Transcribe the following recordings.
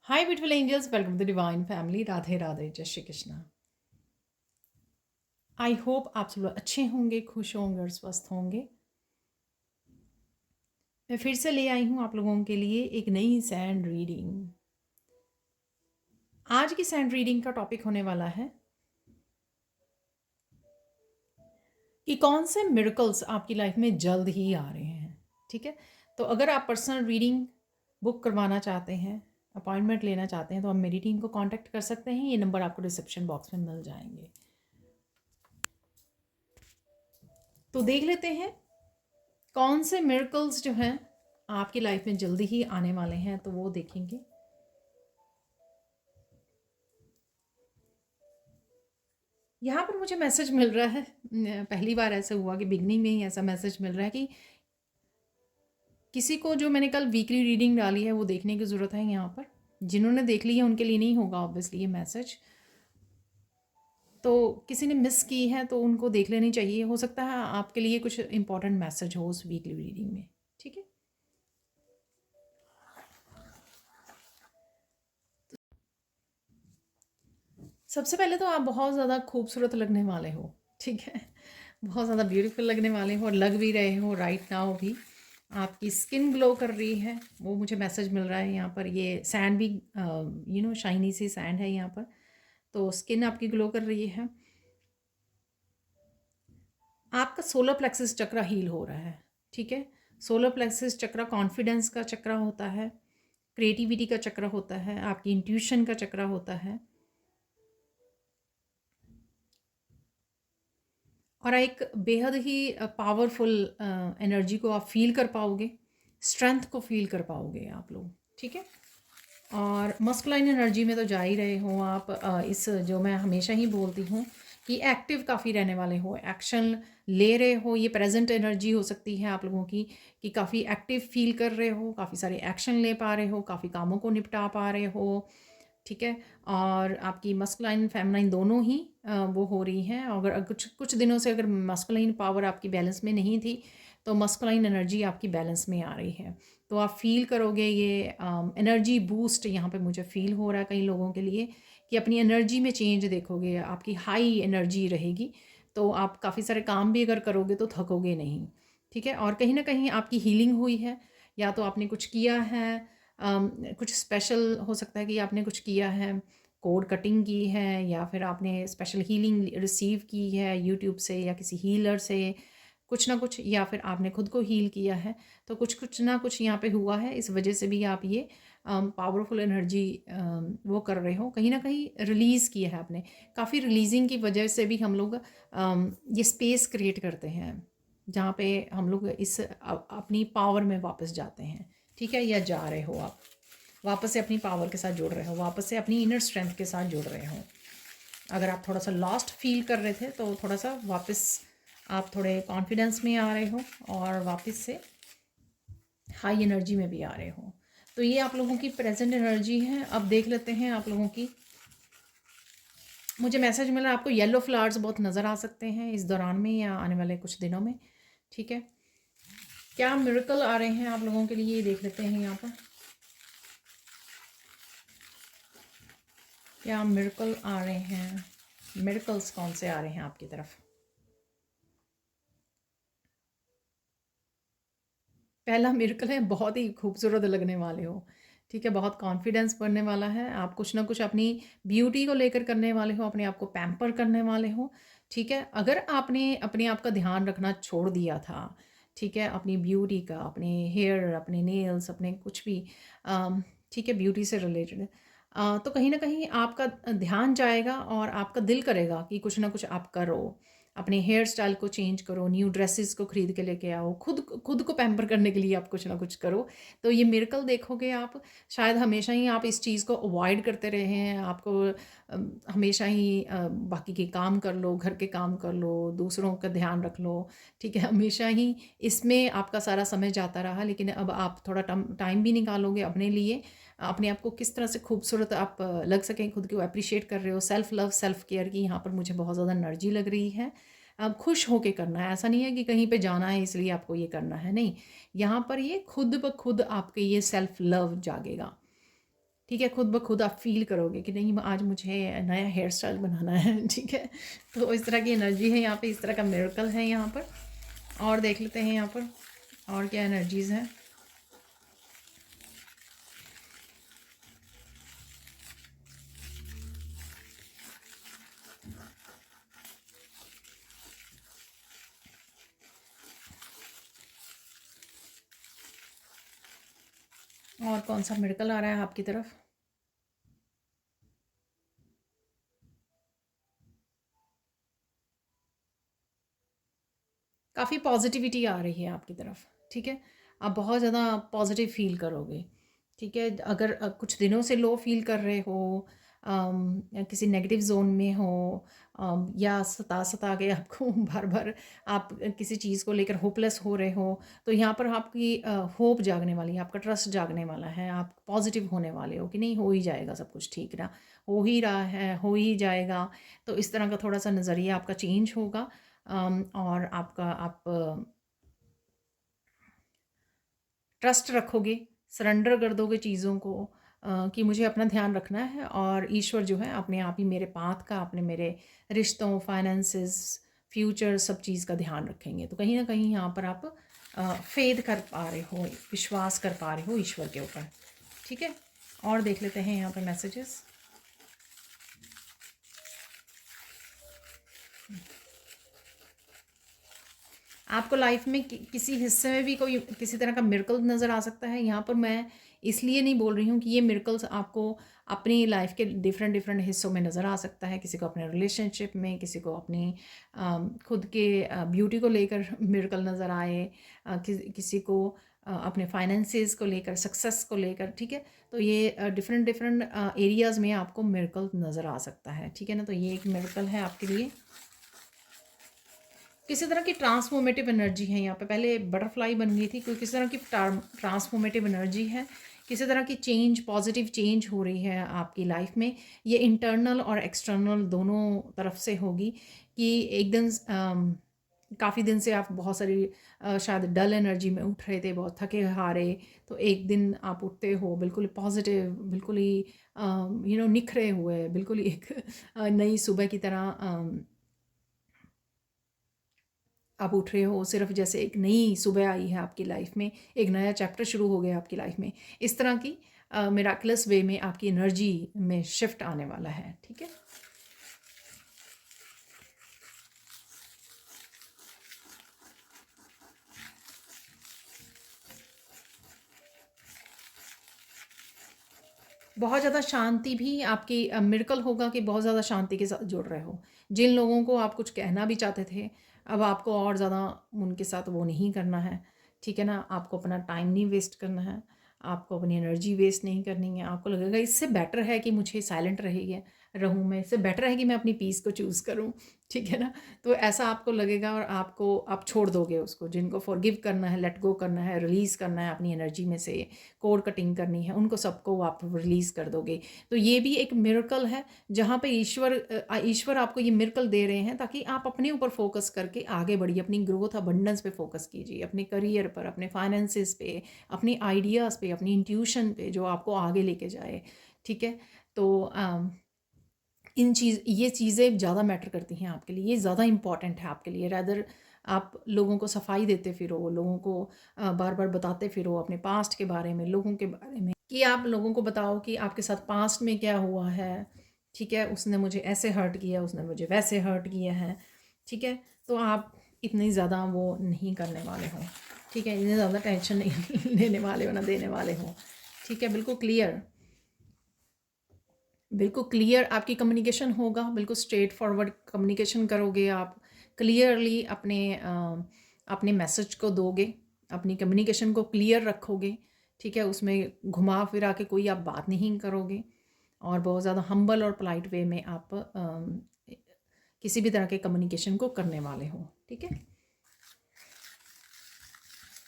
Hi beautiful angels, welcome to divine family. Radhe Radhe, जय Shri Krishna. I hope आप सब लोग अच्छे होंगे, खुश होंगे और स्वस्थ होंगे। मैं फिर से ले आई हूँ आप लोगों के लिए एक नई सैंड रीडिंग। आज की सैंड रीडिंग का टॉपिक होने वाला है कि कौन से मिरेकल्स आपकी लाइफ में जल्द ही आ रहे हैं। ठीक है, तो अगर आप पर्सनल रीडिंग बुक करवाना चाहते हैं, अपॉइंटमेंट लेना चाहते हैं, तो आप मेरी टीम को कांटेक्ट कर सकते हैं। ये नंबर आपको रिसेप्शन बॉक्स में मिल जाएंगे। तो देख लेते हैं कौन से मिरेकल्स जो हैं आपकी लाइफ में जल्दी ही आने वाले हैं, तो वो देखेंगे। यहाँ पर मुझे मैसेज मिल रहा है, पहली बार ऐसा हुआ कि बिगनिंग में ही ऐसा मैसेज मिल रहा है कि किसी को, जो मैंने कल वीकली रीडिंग डाली है, वो देखने की ज़रूरत है। यहाँ पर जिन्होंने देख ली है उनके लिए नहीं होगा ऑब्वियसली ये मैसेज, तो किसी ने मिस की है तो उनको देख लेनी चाहिए। हो सकता है आपके लिए कुछ इंपॉर्टेंट मैसेज हो उस वीकली रीडिंग में। ठीक है, सबसे पहले तो आप बहुत ज़्यादा खूबसूरत लगने वाले हो। ठीक है, बहुत ज़्यादा ब्यूटीफुल लगने वाले हो और लग भी रहे हो राइट नाउ भी। आपकी स्किन ग्लो कर रही है, वो मुझे मैसेज मिल रहा है। यहाँ पर ये सैंड भी शाइनी सी सैंड है यहाँ पर, तो स्किन आपकी ग्लो कर रही है। आपका सोलर प्लेक्सिस चक्र हील हो रहा है। ठीक है, सोलर प्लेक्सिस चक्र कॉन्फिडेंस का चक्र होता है, क्रिएटिविटी का चक्र होता है, आपकी इंट्यूशन का चक्र होता है, और एक बेहद ही पावरफुल एनर्जी को आप फील कर पाओगे, स्ट्रेंथ को फील कर पाओगे आप लोग। ठीक है, और मस्कुलाइन एनर्जी में तो जा ही रहे हो आप। इस जो मैं हमेशा ही बोलती हूँ कि एक्टिव काफ़ी रहने वाले हो, एक्शन ले रहे हो। ये प्रेजेंट एनर्जी हो सकती है आप लोगों की कि काफ़ी एक्टिव फील कर रहे हो, काफ़ी सारे एक्शन ले पा रहे हो, काफ़ी कामों को निपटा पा रहे हो। ठीक है, और आपकी मस्कुलाइन फेमिनाइन दोनों ही वो हो रही हैं। अगर कुछ कुछ दिनों से अगर मस्कुलाइन पावर आपकी बैलेंस में नहीं थी, तो मस्कुलाइन एनर्जी आपकी बैलेंस में आ रही है। तो आप फील करोगे ये एनर्जी बूस्ट। यहाँ पे मुझे फील हो रहा है कई लोगों के लिए कि अपनी एनर्जी में चेंज देखोगे, आपकी हाई एनर्जी रहेगी। तो आप काफ़ी सारे काम भी अगर करोगे तो थकोगे नहीं। ठीक है, और कहीं ना कहीं आपकी हीलिंग हुई है, या तो आपने कुछ किया है, कुछ स्पेशल हो सकता है कि आपने कुछ किया है, कोड कटिंग की है, या फिर आपने स्पेशल हीलिंग रिसीव की है यूट्यूब से या किसी हीलर से, कुछ ना कुछ, या फिर आपने खुद को हील किया है। तो कुछ कुछ ना कुछ यहाँ पे हुआ है, इस वजह से भी आप ये पावरफुल एनर्जी वो कर रहे हो। कहीं ना कहीं रिलीज़ किया है आपने। काफ़ी रिलीजिंग की वजह से भी हम लोग ये स्पेस क्रिएट करते हैं जहाँ पे हम लोग इस अपनी पावर में वापस जाते हैं। ठीक है, या जा रहे हो आप वापस से अपनी पावर के साथ जुड़ रहे हो, वापस से अपनी इनर स्ट्रेंथ के साथ जुड़ रहे हो। अगर आप थोड़ा सा लॉस्ट फील कर रहे थे तो थोड़ा सा वापस आप थोड़े कॉन्फिडेंस में आ रहे हो और वापस से हाई एनर्जी में भी आ रहे हो। तो ये आप लोगों की प्रेजेंट एनर्जी है। अब देख लेते हैं आप लोगों की। मुझे मैसेज मिला आपको येलो फ्लावर्स बहुत नज़र आ सकते हैं इस दौरान में या आने वाले कुछ दिनों में। ठीक है, क्या मिरेकल आ रहे हैं आप लोगों के लिए, ये देख लेते हैं यहाँ पर। क्या मिरेकल आ रहे हैं, मिरेकल्स कौन से आ रहे हैं आपकी तरफ। पहला मिरेकल है, बहुत ही खूबसूरत लगने वाले हो। ठीक है, बहुत कॉन्फिडेंस बढ़ने वाला है। आप कुछ ना कुछ अपनी ब्यूटी को लेकर करने वाले हो, अपने आप को पैम्पर करने वाले हो। ठीक है, अगर आपने अपने आप का ध्यान रखना छोड़ दिया था, ठीक है, अपनी ब्यूटी का, अपने हेयर, अपने नेल्स, अपने कुछ भी ठीक है, ब्यूटी से रिलेटेड, तो कहीं ना कहीं आपका ध्यान जाएगा और आपका दिल करेगा कि कुछ ना कुछ आप करो। अपने हेयर स्टाइल को चेंज करो, न्यू ड्रेसेस को खरीद के लेके आओ, खुद खुद को पैम्पर करने के लिए आप कुछ ना कुछ करो। तो ये मिरेकल देखोगे आप। शायद हमेशा ही आप इस चीज़ को अवॉइड करते रहे हैं। आपको हमेशा ही बाकी के काम कर लो, घर के काम कर लो, दूसरों का ध्यान रख लो। ठीक है, हमेशा ही इसमें आपका सारा समय जाता रहा। लेकिन अब आप थोड़ा टाइम भी निकालोगे अपने लिए, अपने आप को किस तरह से खूबसूरत आप लग सकें, खुद को अप्रिशिएट कर रहे हो। सेल्फ लव, सेल्फ केयर की यहाँ पर मुझे बहुत ज़्यादा एनर्जी लग रही है। अब खुश होके करना है, ऐसा नहीं है कि कहीं पे जाना है इसलिए आपको ये करना है, नहीं। यहाँ पर ये खुद ब खुद आपके ये सेल्फ लव जागेगा। ठीक है, खुद ब खुद आप फ़ील करोगे कि नहीं आज मुझे नया हेयर स्टाइल बनाना है। ठीक है, तो इस तरह की एनर्जी है यहाँ पे, इस तरह का मिरेकल है यहाँ पर। और देख लेते हैं यहाँ पर और क्या एनर्जीज़ हैं। और कौन सा मिरेकल आ रहा है आपकी तरफ? काफ़ी पॉजिटिविटी आ रही है आपकी तरफ। ठीक है, आप बहुत ज़्यादा पॉजिटिव फील करोगे। ठीक है, अगर कुछ दिनों से लो फील कर रहे हो, या किसी नेगेटिव जोन में हो, या सता सता के आपको बार बार आप किसी चीज़ को लेकर होपलेस हो रहे हो, तो यहाँ पर आपकी होप जागने वाली है, आपका ट्रस्ट जागने वाला है, आप पॉजिटिव होने वाले हो कि नहीं हो ही जाएगा सब कुछ ठीक ना, हो ही रहा है, हो ही जाएगा। तो इस तरह का थोड़ा सा नज़रिया आपका चेंज होगा। और आपका आप ट्रस्ट रखोगे, सरेंडर कर दोगे चीज़ों को, कि मुझे अपना ध्यान रखना है और ईश्वर जो है अपने आप ही मेरे पाथ का, अपने मेरे रिश्तों, फाइनेंसेस, फ्यूचर सब चीज़ का ध्यान रखेंगे। तो कहीं ना कहीं यहाँ पर आप फेद कर पा रहे हो, विश्वास कर पा रहे हो ईश्वर के ऊपर। ठीक है, और देख लेते हैं यहाँ पर मैसेजेस। आपको लाइफ में किसी हिस्से में भी कोई किसी तरह का मिरेकल नज़र आ सकता है। यहाँ पर मैं इसलिए नहीं बोल रही हूँ कि ये मिरेकल्स आपको अपनी लाइफ के डिफरेंट डिफरेंट हिस्सों में नज़र आ सकता है। किसी को अपने रिलेशनशिप में, किसी को अपनी खुद के ब्यूटी को लेकर मिरेकल नज़र आए, किसी को अपने फाइनेंसेस को लेकर, सक्सेस को लेकर। ठीक है, तो ये डिफरेंट डिफरेंट एरियाज़ में आपको मिरेकल नज़र आ सकता है। ठीक है ना, तो ये एक मिरेकल है आपके लिए। किसी तरह की ट्रांसफॉर्मेटिव एनर्जी है यहाँ पे। पहले बटरफ्लाई बन गई थी, कोई किसी तरह की ट्रांसफॉर्मेटिव एनर्जी है, किसी तरह की चेंज, पॉजिटिव चेंज हो रही है आपकी लाइफ में। ये इंटरनल और एक्सटर्नल दोनों तरफ से होगी कि एकदम काफ़ी दिन से आप बहुत सारी शायद डल एनर्जी में उठ रहे थे, बहुत थके हारे, तो एक दिन आप उठते हो बिल्कुल पॉजिटिव, बिल्कुल ही निखरे हुए, बिल्कुल ही एक नई सुबह की तरह आप उठ रहे हो, सिर्फ जैसे एक नई सुबह आई है आपकी लाइफ में, एक नया चैप्टर शुरू हो गया आपकी लाइफ में। इस तरह की मिराकुलस वे में आपकी एनर्जी में शिफ्ट आने वाला है। ठीक है, बहुत ज़्यादा शांति भी आपकी मिरेकल होगा कि बहुत ज़्यादा शांति के साथ जुड़ रहे हो। जिन लोगों को आप कुछ कहना भी चाहते थे, अब आपको और ज़्यादा उनके साथ वो नहीं करना है। ठीक है ना, आपको अपना टाइम नहीं वेस्ट करना है, आपको अपनी एनर्जी वेस्ट नहीं करनी है। आपको लगेगा इससे बेटर है कि मुझे साइलेंट रहिए रहूँ मैं, इससे बेटर है कि मैं अपनी पीस को चूज़ करूँ। ठीक है ना, तो ऐसा आपको लगेगा और आप छोड़ दोगे उसको। जिनको फॉरगिव करना है, लेट गो करना है, रिलीज़ करना है अपनी एनर्जी में से, कोड कटिंग करनी है, उनको सबको आप रिलीज़ कर दोगे। तो ये भी एक मिरेकल है जहाँ पे ईश्वर आपको ये मिरेकल दे रहे हैं ताकि आप अपने ऊपर फोकस करके आगे बढ़िए, अपनी ग्रोथ अबंडेंस पे फोकस कीजिए, अपने करियर पर, अपने फाइनेंसेस पे, अपने आइडियाज़ पे, अपनी इंट्यूशन पे जो आपको आगे लेके जाए। ठीक है, तो ये चीज़ें ज़्यादा मैटर करती हैं आपके लिए, ये ज़्यादा इम्पॉर्टेंट है आपके लिए। रैदर आप लोगों को सफाई देते फिरो, लोगों को बार बार बताते फिरो अपने पास्ट के बारे में, लोगों के बारे में, कि आप लोगों को बताओ कि आपके साथ पास्ट में क्या हुआ है। ठीक है, उसने मुझे ऐसे हर्ट किया, उसने मुझे वैसे हर्ट किया है। ठीक है, तो आप इतनी ज़्यादा वो नहीं करने वाले हो। ठीक है, इतनी ज़्यादा टेंशन नहीं लेने वाले हो, ना देने वाले हो। ठीक है, बिल्कुल क्लियर, बिल्कुल क्लियर आपकी कम्युनिकेशन होगा, बिल्कुल स्ट्रेट फॉरवर्ड कम्युनिकेशन करोगे आप, क्लियरली अपने मैसेज को दोगे, अपनी कम्युनिकेशन को क्लियर रखोगे। ठीक है, उसमें घुमा फिरा के कोई आप बात नहीं करोगे और बहुत ज़्यादा हम्बल और पोलाइट वे में आप किसी भी तरह के कम्युनिकेशन को करने वाले हो। ठीक है,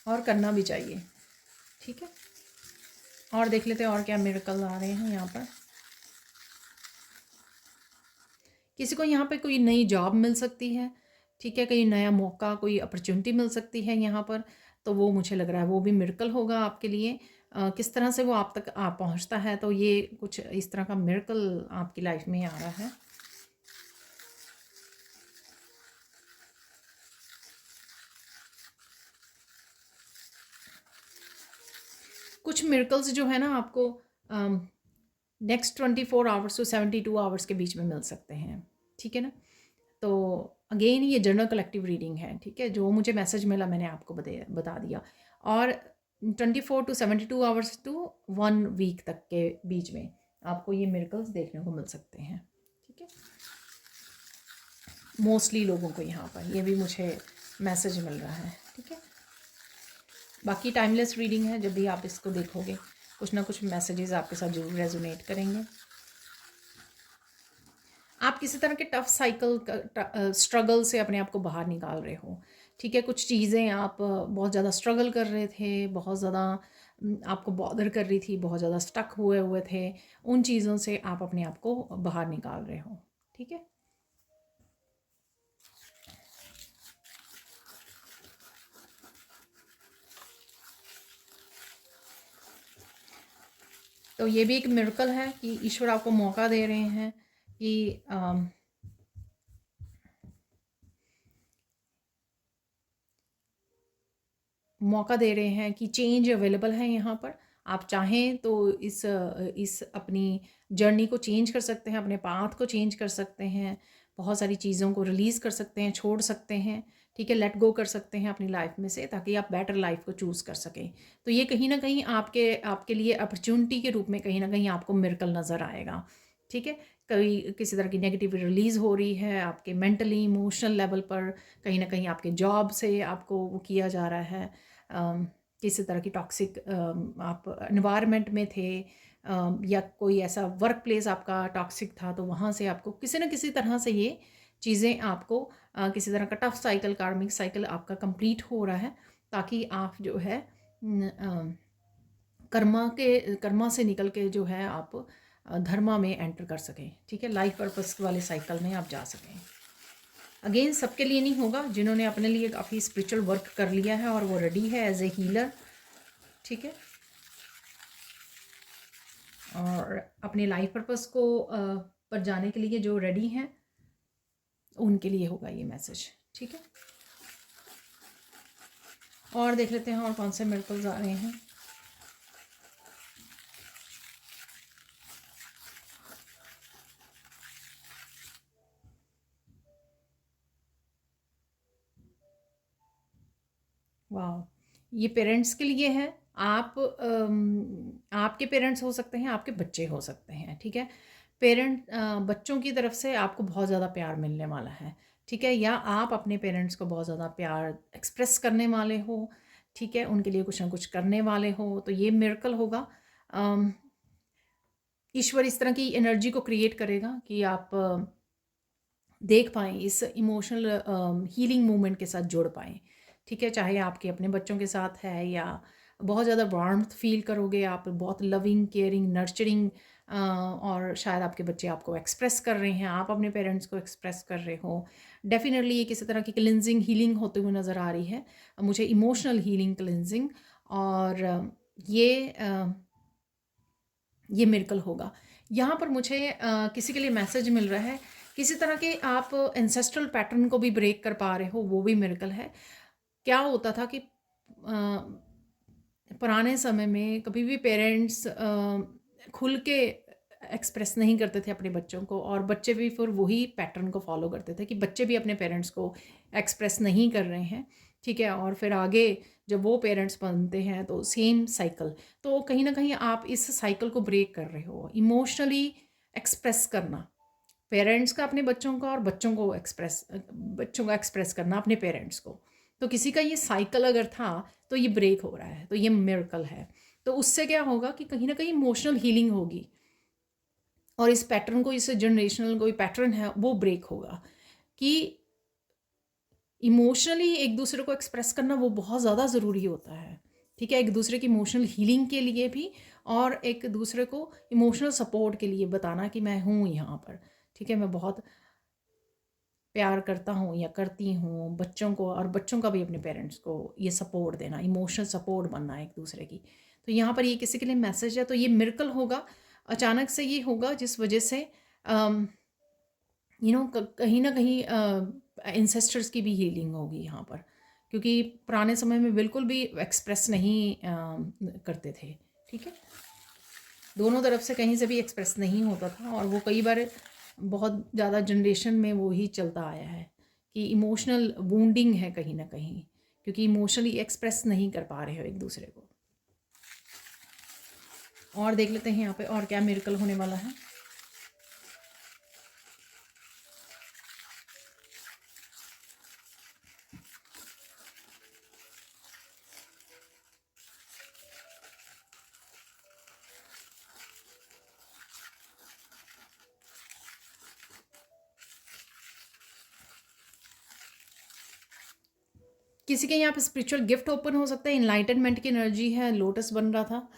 और करना भी चाहिए। ठीक है, और देख लेते हैं और क्या मिरेकल आ रहे हैं यहाँ पर। किसी को यहाँ पे कोई नई जॉब मिल सकती है। ठीक है, कोई नया मौका, कोई अपॉर्चुनिटी मिल सकती है यहाँ पर, तो वो मुझे लग रहा है वो भी मिरेकल होगा आपके लिए। किस तरह से वो आप तक पहुंचता है। तो ये कुछ इस तरह का मिरेकल आपकी लाइफ में आ रहा है। कुछ मिरेकल्स जो है ना आपको नेक्स्ट 24 आवर्स टू 72 आवर्स के बीच में मिल सकते हैं, ठीक है ना। तो अगेन ये जनरल कलेक्टिव रीडिंग है, ठीक है। जो मुझे मैसेज मिला मैंने आपको बता दिया। और 24 to 72 आवर्स टू 1 वीक तक के बीच में आपको ये मिरेकल्स देखने को मिल सकते हैं, ठीक है। मोस्टली लोगों को यहाँ पर ये भी मुझे मैसेज मिल रहा है, ठीक है। बाकी टाइमलेस रीडिंग है, जब भी आप इसको देखोगे कुछ ना कुछ मैसेजेस आपके साथ जरूर रेजोनेट करेंगे। आप किसी तरह के टफ साइकिल स्ट्रगल से अपने आप को बाहर निकाल रहे हो, ठीक है। कुछ चीज़ें आप बहुत ज़्यादा स्ट्रगल कर रहे थे, बहुत ज़्यादा आपको बॉदर कर रही थी, बहुत ज़्यादा स्टक हुए हुए थे, उन चीज़ों से आप अपने आप को बाहर निकाल रहे हो, ठीक है। तो ये भी एक मिरेकल है कि ईश्वर आपको मौका दे रहे हैं कि मौका दे रहे हैं कि चेंज अवेलेबल है यहाँ पर। आप चाहें तो इस अपनी जर्नी को चेंज कर सकते हैं, अपने पाथ को चेंज कर सकते हैं, बहुत सारी चीज़ों को रिलीज़ कर सकते हैं, छोड़ सकते हैं, ठीक है। लेट गो कर सकते हैं अपनी लाइफ में से, ताकि आप बेटर लाइफ को चूज़ कर सकें। तो ये कहीं ना कहीं आपके लिए अपॉर्चुनिटी के रूप में कहीं ना कहीं आपको मिरेकल नज़र आएगा, ठीक है। कभी किसी तरह की नेगेटिविटी रिलीज़ हो रही है आपके मेंटली इमोशनल लेवल पर, कहीं ना कहीं आपके जॉब से आपको वो किया जा रहा है, किसी तरह की टॉक्सिक आप एनवायरनमेंट में थे, या कोई ऐसा वर्क प्लेस आपका टॉक्सिक था, तो वहाँ से आपको किसी न किसी तरह से ये चीज़ें आपको किसी तरह का टफ साइकिल, कार्मिक साइकिल आपका कंप्लीट हो रहा है, ताकि आप जो है कर्मा से निकल के जो है आप धर्मा में एंटर कर सकें, ठीक है। लाइफ पर्पस वाले साइकिल में आप जा सकें। अगेन सबके लिए नहीं होगा, जिन्होंने अपने लिए काफ़ी स्पिरिचुअल वर्क कर लिया है और वो रेडी है एज ए हीलर, ठीक है। और अपने लाइफ पर्पस को पर जाने के लिए जो रेडी हैं उनके लिए होगा ये मैसेज, ठीक है। और देख लेते हैं और कौन से मिरेकल्स आ रहे हैं। वाह, ये पेरेंट्स के लिए है। आपके पेरेंट्स हो सकते हैं, आपके बच्चे हो सकते हैं, ठीक है। बच्चों की तरफ से आपको बहुत ज़्यादा प्यार मिलने वाला है, ठीक है। या आप अपने पेरेंट्स को बहुत ज़्यादा प्यार एक्सप्रेस करने वाले हो, ठीक है। उनके लिए कुछ ना कुछ करने वाले हो, तो ये मिरेकल होगा। ईश्वर इस तरह की एनर्जी को क्रिएट करेगा कि आप देख पाएँ, इस इमोशनल हीलिंग मूवमेंट के साथ जुड़ पाएँ, ठीक है। चाहे आपके अपने बच्चों के साथ है, या बहुत ज़्यादा वार्मथ फील करोगे आप, बहुत लविंग, केयरिंग, नर्चरिंग, और शायद आपके बच्चे आपको एक्सप्रेस कर रहे हैं, आप अपने पेरेंट्स को एक्सप्रेस कर रहे हो। डेफिनेटली ये किसी तरह की क्लिनजिंग, हीलिंग होते हुए नज़र आ रही है मुझे, इमोशनल हीलिंग, क्लिनजिंग। और ये मिरेकल होगा। यहाँ पर मुझे किसी के लिए मैसेज मिल रहा है, किसी तरह के आप एंसेस्ट्रल पैटर्न को भी ब्रेक कर पा रहे हो, वो भी मिरेकल है। क्या होता था कि पुराने समय में कभी भी पेरेंट्स खुल के एक्सप्रेस नहीं करते थे अपने बच्चों को, और बच्चे भी फिर वही पैटर्न को फॉलो करते थे कि बच्चे भी अपने पेरेंट्स को एक्सप्रेस नहीं कर रहे हैं, ठीक है। और फिर आगे जब वो पेरेंट्स बनते हैं तो सेम साइकिल। तो कहीं ना कहीं आप इस साइकिल को ब्रेक कर रहे हो, इमोशनली एक्सप्रेस करना पेरेंट्स का अपने बच्चों का, और बच्चों का एक्सप्रेस करना अपने पेरेंट्स को। तो किसी का ये साइकिल अगर था तो ये ब्रेक हो रहा है, तो ये मिरेकल है। तो उससे क्या होगा कि कहीं ना कहीं इमोशनल हीलिंग होगी, और इस पैटर्न को, इस जनरेशनल कोई पैटर्न है वो ब्रेक होगा, कि इमोशनली एक दूसरे को एक्सप्रेस करना वो बहुत ज़्यादा ज़रूरी होता है, ठीक है। एक दूसरे की इमोशनल हीलिंग के लिए भी, और एक दूसरे को इमोशनल सपोर्ट के लिए बताना कि मैं हूँ यहाँ पर, ठीक है। मैं बहुत प्यार करता हूँ या करती हूँ बच्चों को, और बच्चों का भी अपने पेरेंट्स को ये सपोर्ट देना, इमोशनल सपोर्ट बनना एक दूसरे की। तो यहाँ पर ये किसी के लिए मैसेज है। तो ये मिरेकल होगा, अचानक से ये होगा, जिस वजह से कहीं ना कहीं इंसेस्टर्स की भी हीलिंग होगी यहाँ पर, क्योंकि पुराने समय में बिल्कुल भी एक्सप्रेस नहीं करते थे। ठीक है, दोनों तरफ से कहीं से भी एक्सप्रेस नहीं होता था, और वो कई बार बहुत ज़्यादा जनरेशन में वो ही चलता आया है कि इमोशनल वूंडिंग है कहीं ना कहीं, क्योंकि इमोशनली एक्सप्रेस नहीं कर पा रहे हो एक दूसरे को। और देख लेते हैं यहाँ पे और क्या मिरेकल होने वाला है। किसी के यहाँ पे स्पिरिचुअल गिफ्ट ओपन हो सकता है, इनलाइटनमेंट की एनर्जी है, लोटस बन रहा था,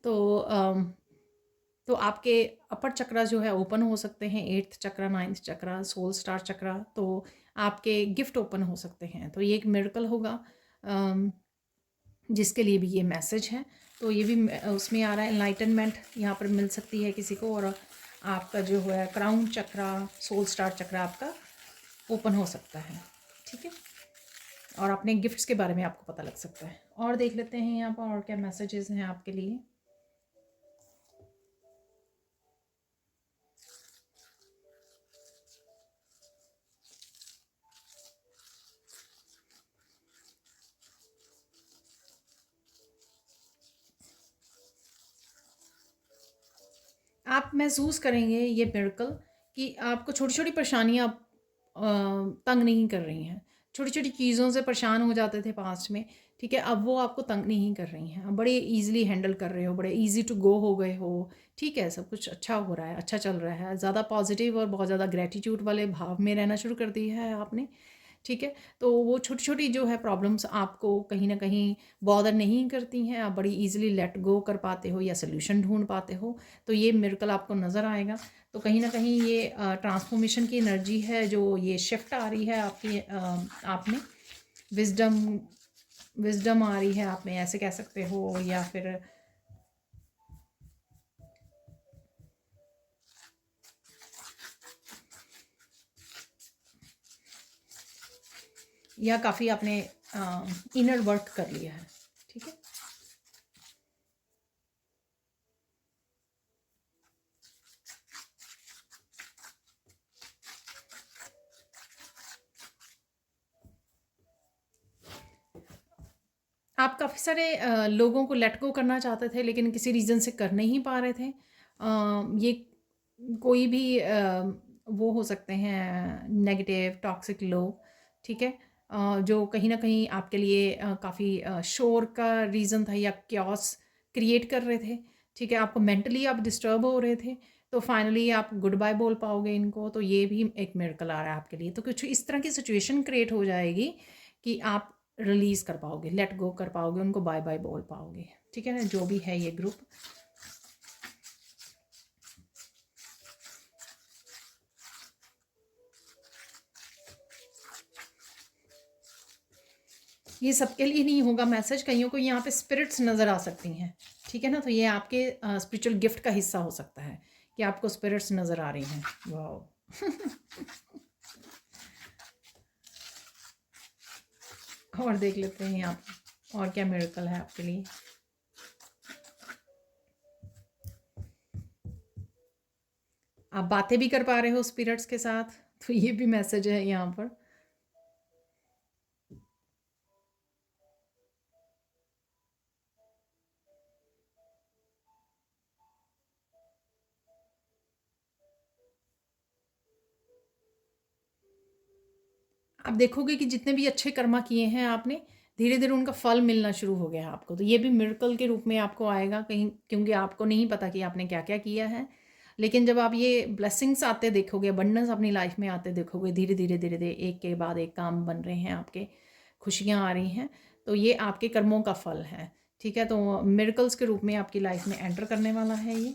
तो आपके अपर चक्रा जो है ओपन हो सकते हैं, 8th चक्रा, 9th चक्रा, सोल स्टार चक्रा, तो आपके गिफ्ट ओपन हो सकते हैं। तो ये एक मिरेकल होगा जिसके लिए भी ये मैसेज है। तो ये भी उसमें आ रहा है, एनलाइटनमेंट यहाँ पर मिल सकती है किसी को, और आपका जो है क्राउन चक्रा, सोल स्टार चक्रा आपका ओपन हो सकता है। ठीक है, और अपने गिफ्ट्स के बारे में आपको पता लग सकता है। और देख लेते हैं यहाँ पर और क्या मैसेजेस हैं आपके लिए। आप महसूस करेंगे ये मिरेकल कि आपको छोटी छोटी परेशानियाँ तंग नहीं कर रही हैं। छोटी छोटी चीज़ों से परेशान हो जाते थे पास्ट में, ठीक है, अब वो आपको तंग नहीं कर रही हैं। अब बड़े इजीली हैंडल कर रहे हो, बड़े इजी टू गो हो गए हो। ठीक है, सब कुछ अच्छा हो रहा है, अच्छा चल रहा है। ज़्यादा पॉजिटिव और बहुत ज़्यादा ग्रेटिट्यूड वाले भाव में रहना शुरू कर दिया है आपने। ठीक है, तो वो छोटी छोटी जो है प्रॉब्लम्स आपको कहीं ना कहीं बॉदर नहीं करती हैं, आप बड़ी इजीली लेट गो कर पाते हो या सोल्यूशन ढूंढ पाते हो। तो ये मिरेकल आपको नज़र आएगा। तो कहीं ना कहीं ये ट्रांसफॉर्मेशन की एनर्जी है, जो ये शिफ्ट आ रही है आपकी आप में, विजडम विजडम आ रही है आप में, ऐसे कह सकते हो, या फिर या काफ़ी आपने इनर वर्क कर लिया है। ठीक है, आप काफ़ी सारे लोगों को लेट गो करना चाहते थे, लेकिन किसी रीज़न से कर नहीं पा रहे थे। ये कोई भी वो हो सकते हैं नेगेटिव टॉक्सिक लोग। ठीक है, जो कहीं ना कहीं आपके लिए काफ़ी शोर का रीज़न था या क्योस क्रिएट कर रहे थे। ठीक है, आपको मेंटली आप डिस्टर्ब हो रहे थे, तो फाइनली आप गुड बाय बोल पाओगे इनको। तो ये भी एक मिरेकल आ रहा है आपके लिए। तो कुछ इस तरह की सिचुएशन क्रिएट हो जाएगी कि आप रिलीज़ कर पाओगे, लेट गो कर पाओगे, उनको बाय बाय बोल पाओगे। ठीक है ना, जो भी है ये ग्रुप। ये सबके लिए नहीं होगा मैसेज, कईयों को यहाँ पे स्पिरिट्स नज़र आ सकती हैं। ठीक है ना, तो ये आपके स्पिरिचुअल गिफ्ट का हिस्सा हो सकता है कि आपको स्पिरिट्स नज़र आ रही हैं। वाह और देख लेते हैं यहाँ पे और क्या मिरेकल है आपके लिए। आप बातें भी कर पा रहे हो स्पिरिट्स के साथ, तो ये भी मैसेज है यहाँ पर। आप देखोगे कि जितने भी अच्छे कर्मा किए हैं आपने, धीरे धीरे उनका फल मिलना शुरू हो गया है आपको। तो ये भी मिरेकल के रूप में आपको आएगा कहीं, क्योंकि आपको नहीं पता कि आपने क्या क्या किया है। लेकिन जब आप ये ब्लेसिंग्स आते देखोगे, अबंडेंस अपनी लाइफ में आते देखोगे, धीरे धीरे धीरे धीरे एक के बाद एक काम बन रहे हैं आपके, खुशियाँ आ रही हैं, तो ये आपके कर्मों का फल है। ठीक है, तो मिरेकल्स के रूप में आपकी लाइफ में एंटर करने वाला है ये।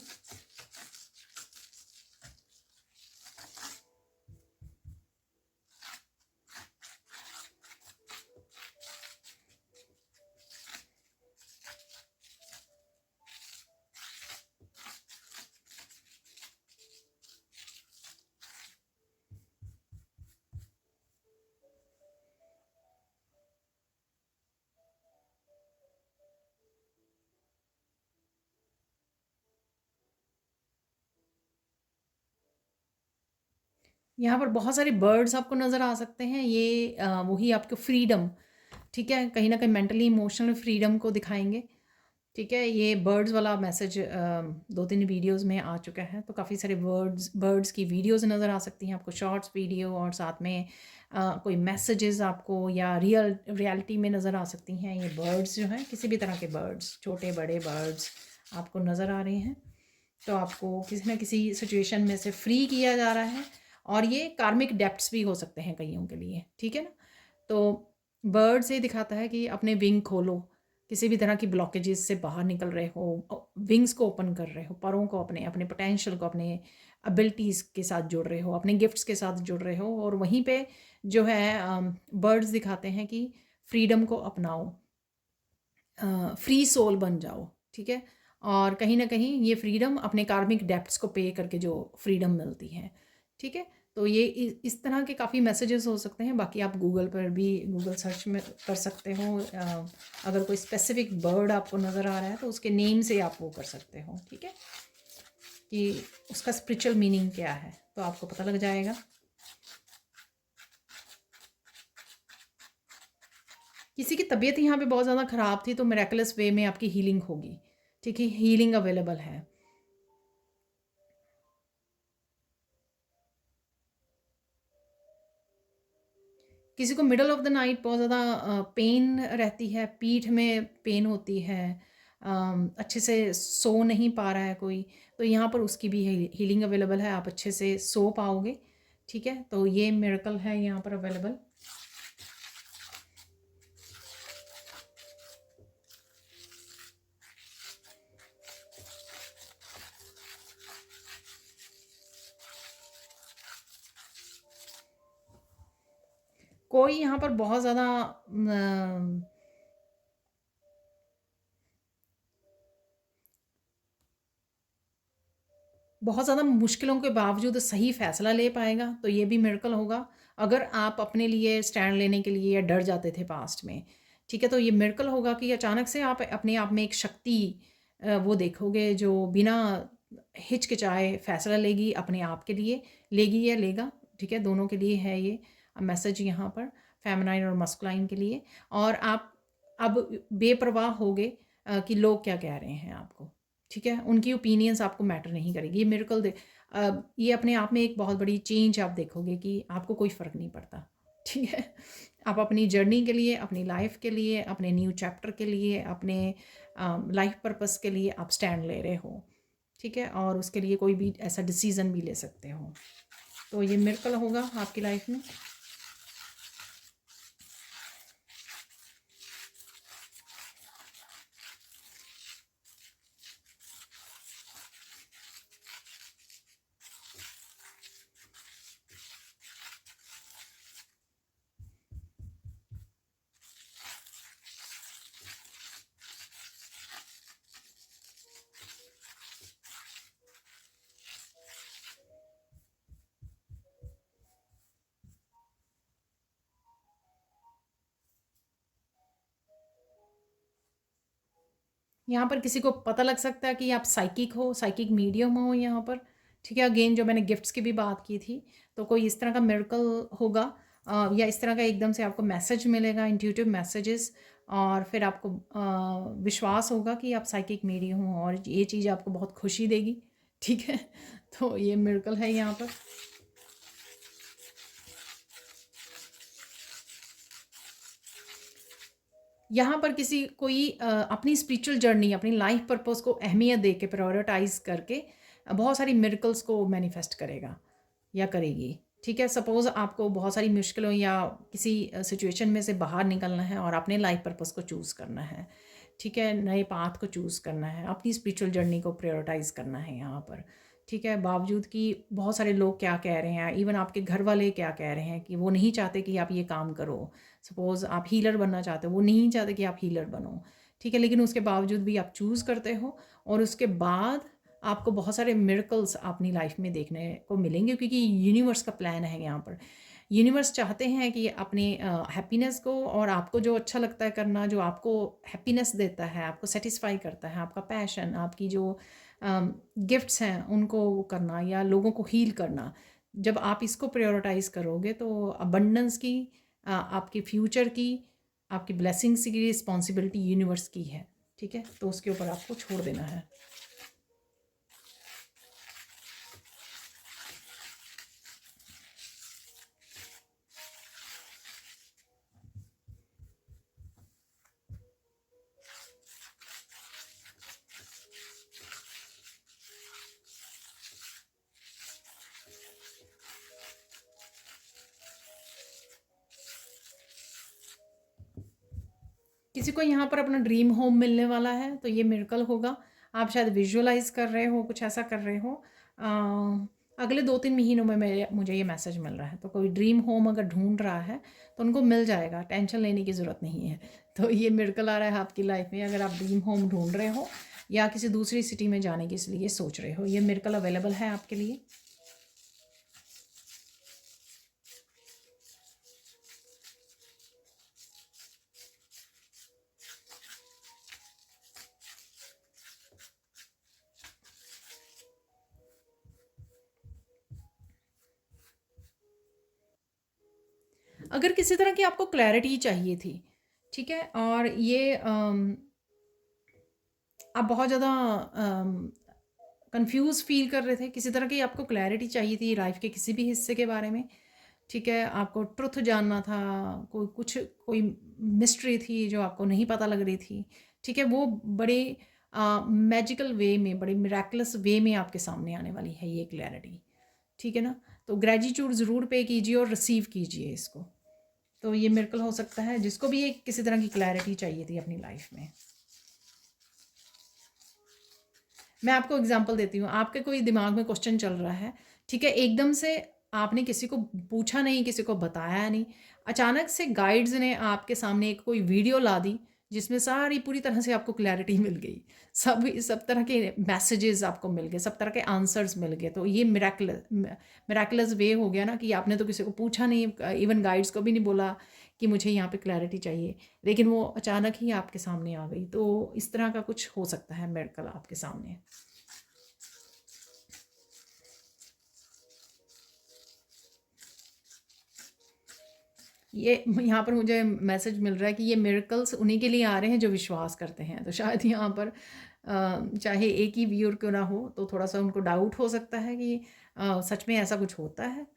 यहाँ पर बहुत सारे बर्ड्स आपको नज़र आ सकते हैं। ये वही आपको फ्रीडम, ठीक है, कहीं न कहीं मेंटली इमोशनल फ्रीडम को दिखाएँगे। ठीक है, ये बर्ड्स वाला मैसेज 2-3 वीडियोज़ में आ चुका है, तो काफ़ी सारे बर्ड्स की वीडियोज़ नज़र आ सकती हैं आपको, शॉर्ट्स वीडियो, और साथ में कोई मैसेजेस आपको या रियलिटी में नज़र आ सकती हैं। ये बर्ड्स जो हैं, किसी भी तरह के बर्ड्स, छोटे-बड़े बर्ड्स आपको नज़र आ रहे हैं। तो आपको किसी न किसी सिचुएशन में से फ्री किया जा रहा है, और ये कार्मिक डेब्ट्स भी हो सकते हैं कईयों के लिए, ठीक है ना? तो बर्ड से दिखाता है कि अपने विंग खोलो, किसी भी तरह की ब्लॉकेजेस से बाहर निकल रहे हो, विंग्स को ओपन कर रहे हो, परों को अपने अपने पोटेंशियल को, अपने एबिलिटीज़ के साथ जुड़ रहे हो, अपने गिफ्ट्स के साथ जुड़ रहे हो, और वहीं पे जो है बर्ड्स दिखाते हैं कि फ्रीडम को अपनाओ, फ्री सोल बन जाओ, ठीक है? और कहीं न कहीं ये फ्रीडम अपने कार्मिक डेब्ट्स को पे करके जो फ्रीडम मिलती है, ठीक है? तो ये इस तरह के काफ़ी मैसेजेस हो सकते हैं। बाकी आप गूगल पर भी गूगल सर्च में कर सकते हो। अगर कोई स्पेसिफिक बर्ड आपको नज़र आ रहा है तो उसके नेम से आप वो कर सकते हो, ठीक है? कि उसका स्पिरिचुअल मीनिंग क्या है, तो आपको पता लग जाएगा। किसी की तबीयत यहाँ पे बहुत ज़्यादा ख़राब थी, तो मिरेकलस वे में आपकी हीलिंग होगी, ठीक है? हीलिंग अवेलेबल है। किसी को मिडल ऑफ द नाइट बहुत ज़्यादा पेन रहती है, पीठ में पेन होती है, अच्छे से सो नहीं पा रहा है कोई, तो यहाँ पर उसकी भी हीलिंग अवेलेबल है, आप अच्छे से सो पाओगे, ठीक है? तो ये मिरेकल है यहाँ पर अवेलेबल। कोई यहाँ पर बहुत ज़्यादा बहुत ज़्यादा मुश्किलों के बावजूद सही फ़ैसला ले पाएगा, तो ये भी मिरेकल होगा। अगर आप अपने लिए स्टैंड लेने के लिए या डर जाते थे पास्ट में, ठीक है? तो ये मिरेकल होगा कि अचानक से आप अपने आप में एक शक्ति वो देखोगे जो बिना हिचकिचाए फ़ैसला लेगी अपने आप के लिए, लेगी या लेगा, ठीक है? दोनों के लिए है ये मैसेज यहाँ पर, फेमिनाइन और मस्कुलाइन के लिए। और आप अब बेपरवाह होगे कि लोग क्या कह रहे हैं आपको, ठीक है? उनकी ओपिनियंस आपको मैटर नहीं करेगी। ये मिरेकल ये अपने आप में एक बहुत बड़ी चेंज आप देखोगे कि आपको कोई फ़र्क नहीं पड़ता, ठीक है? आप अपनी जर्नी के लिए, अपनी लाइफ़ के लिए, अपने न्यू चैप्टर के लिए, अपने लाइफ़ पर्पस के लिए आप स्टैंड ले रहे हो, ठीक है? और उसके लिए कोई भी ऐसा डिसीज़न भी ले सकते हो। तो ये मिरेकल होगा आपकी लाइफ़ में। यहाँ पर किसी को पता लग सकता है कि आप साइकिक हो, साइकिक मीडियम हो यहाँ पर, ठीक है? अगेन जो मैंने गिफ्ट्स की भी बात की थी, तो कोई इस तरह का मिरेकल होगा, या इस तरह का एकदम से आपको मैसेज मिलेगा, इंट्यूटिव मैसेजेस, और फिर आपको विश्वास होगा कि आप साइकिक मीडियम हो, और ये चीज़ आपको बहुत खुशी देगी, ठीक है? तो ये मिरेकल है यहाँ पर। यहाँ पर किसी कोई अपनी स्पिरिचुअल जर्नी, अपनी लाइफ पर्पस को अहमियत दे के, प्रायोरिटाइज करके बहुत सारी मिरेकल्स को मैनिफेस्ट करेगा या करेगी, ठीक है? सपोज़ आपको बहुत सारी मुश्किलों या किसी सिचुएशन में से बाहर निकलना है और अपने लाइफ पर्पस को चूज़ करना है, ठीक है? नए पाथ को चूज़ करना है, अपनी स्पिरिचुअल जर्नी को प्रायोरिटाइज करना है यहाँ पर, ठीक है? बावजूद कि बहुत सारे लोग क्या कह रहे हैं, इवन आपके घर वाले क्या कह रहे हैं कि वो नहीं चाहते कि आप ये काम करो। सपोज़ आप हीलर बनना चाहते हो, वो नहीं चाहते कि आप हीलर बनो, ठीक है? लेकिन उसके बावजूद भी आप चूज़ करते हो, और उसके बाद आपको बहुत सारे मिरेकल्स अपनी लाइफ में देखने को मिलेंगे, क्योंकि यूनिवर्स का प्लान है यहाँ पर। यूनिवर्स चाहते हैं कि अपने हैप्पीनेस को, और आपको जो अच्छा लगता है करना, जो आपको हैप्पीनेस देता है, आपको सेटिस्फाई करता है, आपका पैशन, आपकी जो गिफ्ट्स हैं उनको वो करना, या लोगों को हील करना, जब आप इसको प्रायोरिटाइज़ करोगे तो अबंडेंस की, आपके फ्यूचर की, आपकी ब्लेसिंग्स की रिस्पॉन्सिबिलिटी यूनिवर्स की है, ठीक है। तो उसके ऊपर आपको छोड़ देना है। किसी को यहाँ पर अपना ड्रीम होम मिलने वाला है तो ये मिरेकल होगा। आप शायद विजुअलाइज कर रहे हो, कुछ ऐसा कर रहे हो। अगले 2-3 महीनों में मुझे ये मैसेज मिल रहा है। तो कोई ड्रीम होम अगर ढूंढ रहा है तो उनको मिल जाएगा, टेंशन लेने की ज़रूरत नहीं है। तो ये मिरेकल आ रहा है आपकी लाइफ में। अगर आप ड्रीम होम ढूंढ रहे हो या किसी दूसरी सिटी में जाने के लिए सोच रहे हो, ये मिरेकल अवेलेबल है आपके लिए। अगर किसी तरह की आपको क्लैरिटी चाहिए थी, ठीक है, और ये आप बहुत ज़्यादा कंफ्यूज फील कर रहे थे, किसी तरह की आपको क्लैरिटी चाहिए थी लाइफ के किसी भी हिस्से के बारे में, ठीक है, आपको ट्रुथ जानना था, कोई मिस्ट्री थी जो आपको नहीं पता लग रही थी, ठीक है, वो बड़े मैजिकल वे में, बड़े मिराकुलस वे में आपके सामने आने वाली है ये क्लैरिटी, ठीक है ना। तो ग्रेटिट्यूड ज़रूर पे कीजिए और रिसीव कीजिए इसको। तो ये मिरेकल हो सकता है जिसको भी एक किसी तरह की क्लैरिटी चाहिए थी अपनी लाइफ में। मैं आपको एग्जांपल देती हूँ। आपके कोई दिमाग में क्वेश्चन चल रहा है, ठीक है, एकदम से आपने किसी को पूछा नहीं, किसी को बताया नहीं, अचानक से गाइड्स ने आपके सामने एक कोई वीडियो ला दी जिसमें सारी पूरी तरह से आपको क्लैरिटी मिल गई, सब तरह के मैसेजेस आपको मिल गए, सब तरह के आंसर्स मिल गए। तो ये मिराकुलस वे हो गया ना कि आपने तो किसी को पूछा नहीं, इवन गाइड्स को भी नहीं बोला कि मुझे यहाँ पे क्लैरिटी चाहिए, लेकिन वो अचानक ही आपके सामने आ गई। तो इस तरह का कुछ हो सकता है मिरेकल आपके सामने। ये यहाँ पर मुझे मैसेज मिल रहा है कि ये मिरेकल्स उन्हीं के लिए आ रहे हैं जो विश्वास करते हैं। तो शायद यहाँ पर चाहे एक ही व्यूअर क्यों ना हो, तो थोड़ा सा उनको डाउट हो सकता है कि सच में ऐसा कुछ होता है,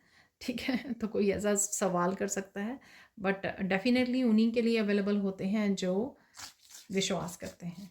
ठीक है। तो कोई ऐसा सवाल कर सकता है, बट डेफिनेटली उन्हीं के लिए अवेलेबल होते हैं जो विश्वास करते हैं।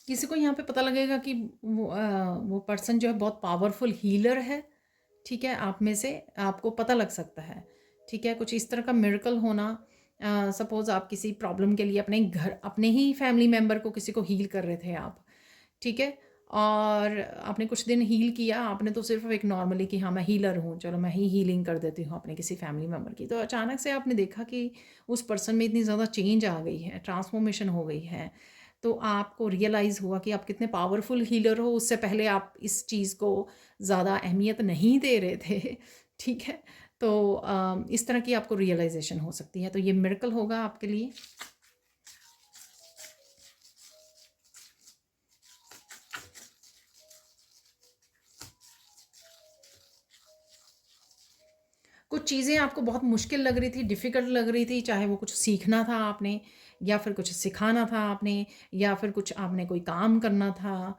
किसी को यहाँ पे पता लगेगा कि वो पर्सन जो है बहुत पावरफुल हीलर है, ठीक है, आप में से आपको पता लग सकता है, ठीक है। कुछ इस तरह का मिरेकल होना, सपोज़ आप किसी प्रॉब्लम के लिए अपने ही फैमिली मेम्बर को किसी को हील कर रहे थे आप, ठीक है, और आपने कुछ दिन हील किया, आपने तो सिर्फ एक नॉर्मली कि हाँ मैं हीलर हूँ, चलो मैं ही हीलिंग कर देती हूँ अपने किसी फैमिली मेम्बर की। तो अचानक से आपने देखा कि उस पर्सन में इतनी ज़्यादा चेंज आ गई है, ट्रांसफॉर्मेशन हो गई है। तो आपको रियलाइज़ हुआ कि आप कितने पावरफुल हीलर हो। उससे पहले आप इस चीज़ को ज़्यादा अहमियत नहीं दे रहे थे, ठीक है। तो इस तरह की आपको रियलाइजेशन हो सकती है। तो ये मिरेकल होगा आपके लिए। कुछ चीज़ें आपको बहुत मुश्किल लग रही थी, डिफ़िकल्ट लग रही थी, चाहे वो कुछ सीखना था आपने, या फिर कुछ सिखाना था आपने, या फिर कुछ आपने कोई काम करना था,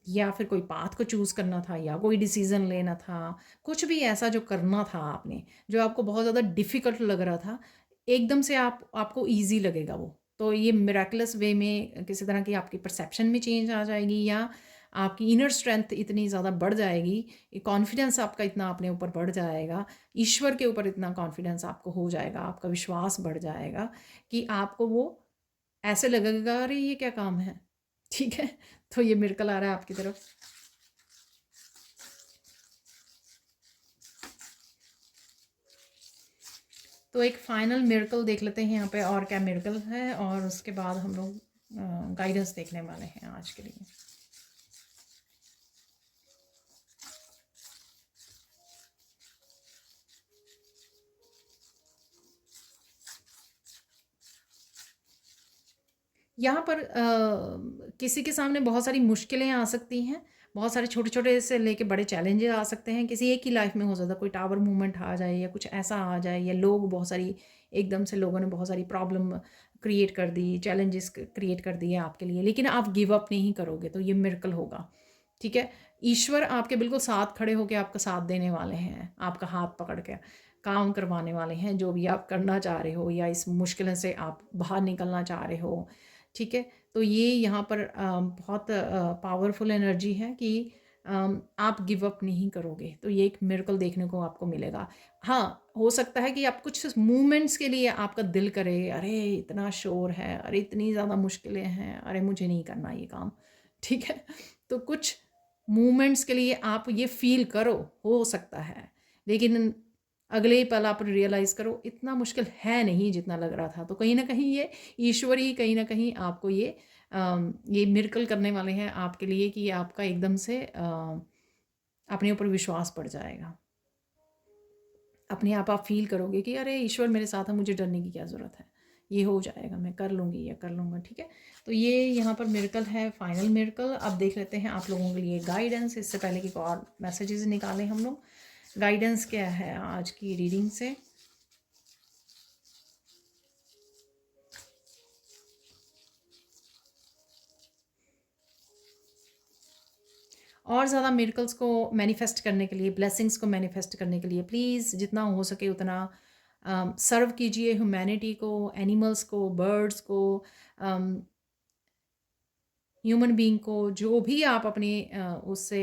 या फिर कोई पाथ को चूज़ करना था, या कोई डिसीज़न लेना था। कुछ भी ऐसा जो करना था आपने, जो आपको बहुत ज़्यादा डिफ़िकल्ट लग रहा था, एकदम से आपको ईज़ी लगेगा वो। तो ये मिरेकुलस वे में किसी तरह की आपकी परसेप्शन में चेंज आ जाएगी, या आपकी इनर स्ट्रेंथ इतनी ज़्यादा बढ़ जाएगी, कॉन्फिडेंस आपका इतना अपने ऊपर बढ़ जाएगा, ईश्वर के ऊपर इतना कॉन्फिडेंस आपको हो जाएगा, आपका विश्वास बढ़ जाएगा कि आपको वो ऐसे लगेगा अरे ये क्या काम है, ठीक है। तो ये मिरेकल आ रहा है आपकी तरफ। तो एक फाइनल मिरेकल देख लेते हैं यहाँ पे और क्या मिरेकल है, और उसके बाद हम लोग गाइडेंस देखने वाले हैं आज के लिए। यहाँ पर किसी के सामने बहुत सारी मुश्किलें आ सकती हैं, बहुत सारे छोटे-छोटे से लेके बड़े चैलेंजेस आ सकते हैं, किसी एक की लाइफ में हो सकता है, कोई टावर मूवमेंट आ जाए या कुछ ऐसा आ जाए, या लोग बहुत सारी एकदम से लोगों ने बहुत सारी प्रॉब्लम क्रिएट कर दी, चैलेंजेस क्रिएट कर दिए आपके लिए, लेकिन आप गिव अप नहीं करोगे तो ये मिरेकल होगा, ठीक है। ईश्वर आपके बिल्कुल साथ खड़े होकर आपका साथ देने वाले हैं, आपका हाथ पकड़ के काम करवाने वाले हैं, जो भी आप करना चाह रहे हो या इस मुश्किल से आप बाहर निकलना चाह रहे हो, ठीक है। तो ये यहाँ पर बहुत पावरफुल एनर्जी है कि आप गिव अप नहीं करोगे, तो ये एक मिरेकल देखने को आपको मिलेगा। हाँ, हो सकता है कि आप कुछ मोमेंट्स के लिए आपका दिल करे, अरे इतना शोर है, अरे इतनी ज़्यादा मुश्किलें हैं, अरे मुझे नहीं करना ये काम, ठीक है। तो कुछ मोमेंट्स के लिए आप ये फील करो, हो सकता है, लेकिन अगले ही पल आप रियलाइज़ करो इतना मुश्किल है नहीं जितना लग रहा था। तो कहीं न कहीं ये ईश्वर ही कहीं न कहीं आपको ये मिरेकल करने वाले हैं आपके लिए कि आपका एकदम से अपने ऊपर विश्वास बढ़ जाएगा। अपने आप फ़ील करोगे कि अरे ईश्वर मेरे साथ है, मुझे डरने की क्या ज़रूरत है। ये हो जाएगा, मैं कर लूँगी या कर लूँगा, ठीक है। तो ये यहाँ पर मिरेकल है, फाइनल मिरेकल। अब देख लेते हैं आप लोगों के लिए गाइडेंस, इससे पहले कि और मैसेजेस निकालें हम लोग। गाइडेंस क्या है आज की रीडिंग से? और ज़्यादा मिरेकल्स को मैनिफेस्ट करने के लिए, ब्लेसिंग्स को मैनिफेस्ट करने के लिए प्लीज़ जितना हो सके उतना सर्व कीजिए ह्यूमैनिटी को, एनिमल्स को, बर्ड्स को, ह्यूमन बीइंग को, जो भी आप अपने उससे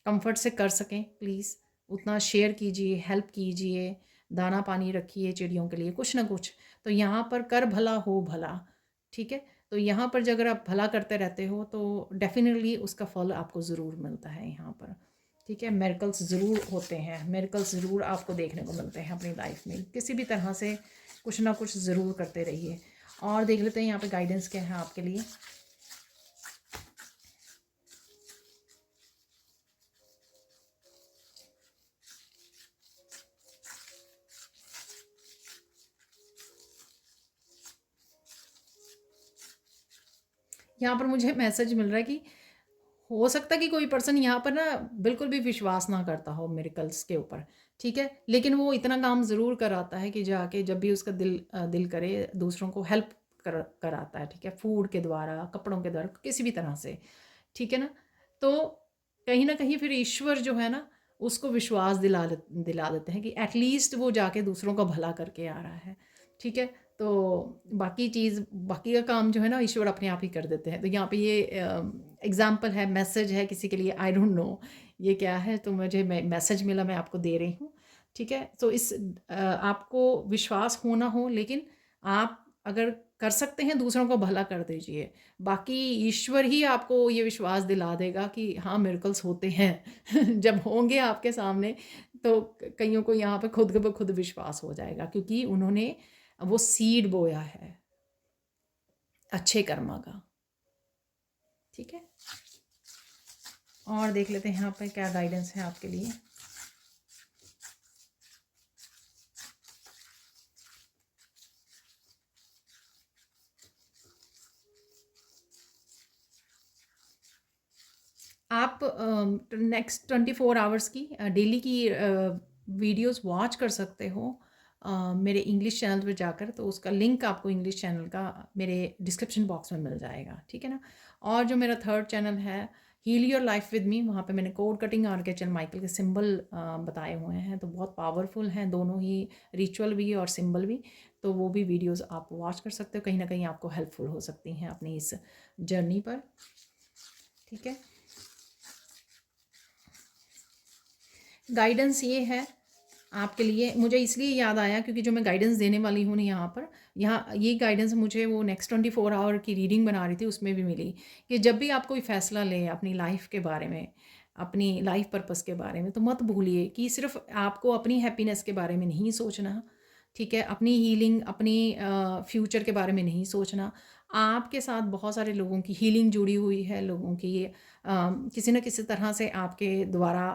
कंफर्ट से कर सकें प्लीज़ उतना शेयर कीजिए, हेल्प कीजिए, दाना पानी रखिए चिड़ियों के लिए कुछ ना कुछ। तो यहाँ पर कर भला हो भला, ठीक है। तो यहाँ पर जो अगर आप भला करते रहते हो तो डेफिनेटली उसका फल आपको ज़रूर मिलता है यहाँ पर, ठीक है। मिरेकल्स ज़रूर होते हैं, मिरेकल्स ज़रूर आपको देखने को मिलते हैं अपनी लाइफ में, किसी भी तरह से कुछ ना कुछ ज़रूर करते रहिए। और देख लेते हैं यहाँ पे गाइडेंस क्या है आपके लिए। यहाँ पर मुझे मैसेज मिल रहा है कि हो सकता है कि कोई पर्सन यहाँ पर ना बिल्कुल भी विश्वास ना करता हो मिरेकल्स के ऊपर, ठीक है, लेकिन वो इतना काम ज़रूर कराता है कि जाके जब भी उसका दिल करे दूसरों को हेल्प कराता है, ठीक है, फूड के द्वारा, कपड़ों के द्वारा, किसी भी तरह से, ठीक है ना। तो कहीं ना कहीं फिर ईश्वर जो है ना उसको विश्वास दिला देते हैं कि एटलीस्ट वो जाके दूसरों का भला करके आ रहा है, ठीक है। तो बाकी का काम जो है ना ईश्वर अपने आप ही कर देते हैं। तो यहाँ पे ये एग्जाम्पल है, मैसेज है किसी के लिए, आई डोंट नो ये क्या है, तो मुझे मैसेज मिला, मैं आपको दे रही हूँ, ठीक है। तो आपको विश्वास हो ना हो, लेकिन आप अगर कर सकते हैं दूसरों को भला कर दीजिए, बाकी ईश्वर ही आपको ये विश्वास दिला देगा कि हाँ मिरेकल्स होते हैं जब होंगे आपके सामने तो कईयों को यहाँ पे खुद ब खुद विश्वास हो जाएगा, क्योंकि उन्होंने वो सीड बोया है अच्छे कर्मा का, ठीक है। और देख लेते हैं यहाँ पे क्या गाइडेंस है आपके लिए। आप नेक्स्ट 24 आवर्स की डेली की वीडियोस वॉच कर सकते हो मेरे इंग्लिश चैनल पर जाकर, तो उसका लिंक आपको इंग्लिश चैनल का मेरे डिस्क्रिप्शन बॉक्स में मिल जाएगा, ठीक है ना। और जो मेरा थर्ड चैनल है heal your life with me, वहाँ पे मैंने कोड कटिंग आर्कएचएल माइकल के सिंबल बताए हुए हैं, तो बहुत पावरफुल हैं दोनों ही, रिचुअल भी और सिंबल भी। तो वो भी वीडियोस आप वॉच कर सकते हो, कहीं ना कहीं आपको हेल्पफुल हो सकती हैं अपनी इस जर्नी पर, ठीक है। गाइडेंस ये है आपके लिए, मुझे इसलिए याद आया क्योंकि जो मैं गाइडेंस देने वाली हूँ ना यहाँ ये गाइडेंस मुझे वो नेक्स्ट 24 आवर की रीडिंग बना रही थी उसमें भी मिली, कि जब भी आप कोई फ़ैसला लें अपनी लाइफ के बारे में, अपनी लाइफ पर्पस के बारे में, तो मत भूलिए कि सिर्फ आपको अपनी हैप्पीनेस के बारे में नहीं सोचना, ठीक है, अपनी हीलिंग, अपनी फ्यूचर के बारे में नहीं सोचना। आपके साथ बहुत सारे लोगों की हीलिंग जुड़ी हुई है, लोगों की किसी न किसी तरह से आपके द्वारा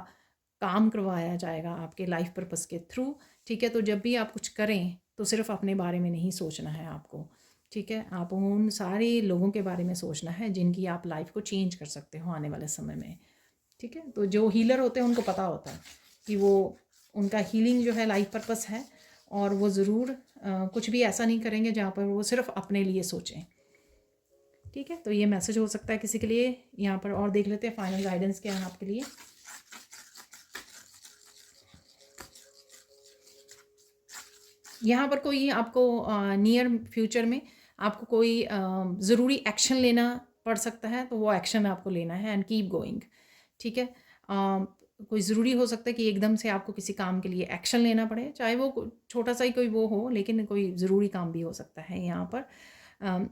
काम करवाया जाएगा आपके लाइफ पर्पस के थ्रू, ठीक है। तो जब भी आप कुछ करें तो सिर्फ अपने बारे में नहीं सोचना है आपको, ठीक है, आप उन सारे लोगों के बारे में सोचना है जिनकी आप लाइफ को चेंज कर सकते हो आने वाले समय में। ठीक है, तो जो हीलर होते हैं उनको पता होता है कि वो उनका हीलिंग जो है लाइफ पर्पस है, और वो ज़रूर कुछ भी ऐसा नहीं करेंगे जहाँ पर वो सिर्फ अपने लिए सोचें। ठीक है, तो ये मैसेज हो सकता है किसी के लिए यहाँ पर। और देख लेते हैं फाइनल गाइडेंस क्या है आपके लिए। यहाँ पर कोई आपको नियर फ्यूचर में आपको कोई ज़रूरी एक्शन लेना पड़ सकता है, तो वो एक्शन आपको लेना है एंड कीप गोइंग। ठीक है, कोई ज़रूरी हो सकता है कि एकदम से आपको किसी काम के लिए एक्शन लेना पड़े, चाहे वो छोटा सा ही कोई वो हो, लेकिन कोई ज़रूरी काम भी हो सकता है यहाँ पर।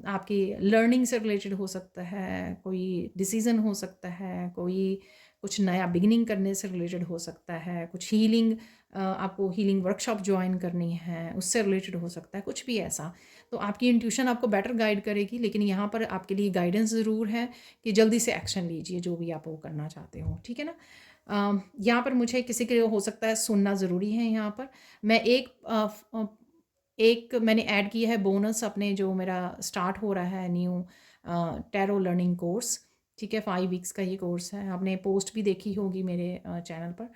आपकी लर्निंग से रिलेटेड हो सकता है, कोई डिसीज़न हो सकता है, कोई कुछ नया बिगिनिंग करने से रिलेटेड हो सकता है, कुछ हीलिंग, आपको हीलिंग वर्कशॉप ज्वाइन करनी है उससे रिलेटेड हो सकता है, कुछ भी ऐसा। तो आपकी इंट्यूशन आपको बेटर गाइड करेगी, लेकिन यहाँ पर आपके लिए गाइडेंस ज़रूर है कि जल्दी से एक्शन लीजिए जो भी आप वो करना चाहते हो। ठीक है ना। यहाँ पर मुझे किसी के लिए हो सकता है सुनना ज़रूरी है। यहाँ पर मैं एक मैंने ऐड किया है बोनस अपने, जो मेरा स्टार्ट हो रहा है न्यू टैरो लर्निंग कोर्स। ठीक है, 5 वीक्स का ये कोर्स है। आपने पोस्ट भी देखी होगी मेरे चैनल पर,